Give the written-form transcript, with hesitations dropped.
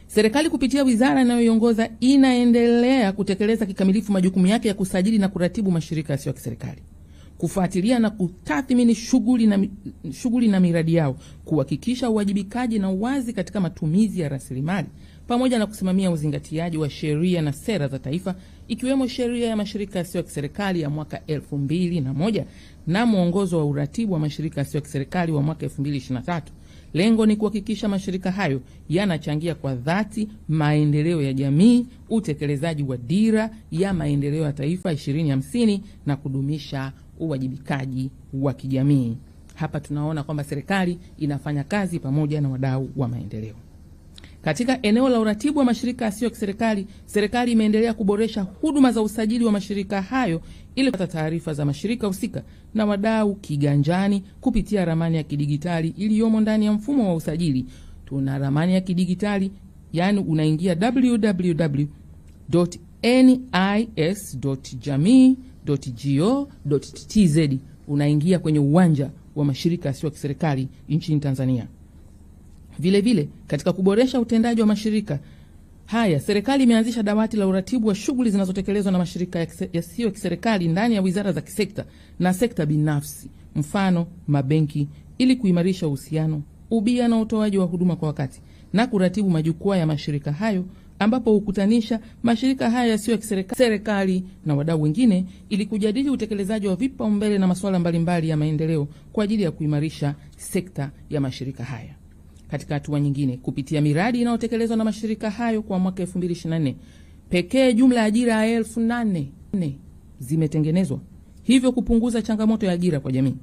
Serikali kupitia wizara inayoiongoza inaendelea kutekeleza kikamilifu majukumu yake ya kusajili na kuratibu mashirika yasiyo ya kiserikali, kufuatilia na kutathmini shughuli na miradi yao, kuhakikisha uwajibikaji na uwazi katika matumizi ya rasilimali, pamoja na kusimamia uzingatiaji wa sheria na sera za taifa, ikiwemo sheria ya mashirika yasiyo ya kiserikali ya mwaka 2001 na mwongozo wa uratibu wa mashirika yasiyo ya kiserikali wa mwaka 2023. Lengo ni kuhakikisha mashirika hayo yanachangia kwa dhati maendeleo ya jamii, utekelezaji wa dira ya maendeleo ya taifa 2050 na kudumisha uwajibikaji wa kijamii. Hapa tunaona kwamba serikali inafanya kazi pamoja na wadau wa maendeleo. Katika eneo la uratibu wa mashirika yasiyo ya kiserikali, serikali imeendelea kuboresha huduma za usajili wa mashirika hayo ili kupata taarifa za mashirika husika na wadau kiganjani kupitia ramani ya kidigitali iliyomo ndani ya mfumo wa usajili. Tuna ramani ya kidigitali, yani unaingia www.nis.jamii.go.tz, unaingia kwenye uwanja wa mashirika yasiyo ya kiserikali nchini Tanzania. Vile vile, katika kuboresha utendaji wa mashirika haya, serikali imeanzisha dawati la uratibu wa shughuli zinazotekelezwa na mashirika yasiyo ya kiserikali ndani ya wizara za kisekta na sekta binafsi, mfano mabenki, ili kuimarisha uhusiano, ubia na utoaji wa huduma kwa wakati, na kuratibu majukwaa ya mashirika hayo, ambapo hukutanisha mashirika haya yasiyo ya kiserikali na wadau wengine ili kujadili utekelezaji wa vipaumbele na masuala mbalimbali ya maendeleo kwa ajili ya kuimarisha sekta ya mashirika haya. Katika hatua nyingine, kupitia miradi inayotekelezwa na mashirika hayo kwa mwaka 2024 pekee, jumla ya ajira 8,000 zimetengenezwa, hivyo kupunguza changamoto ya ajira kwa jamii.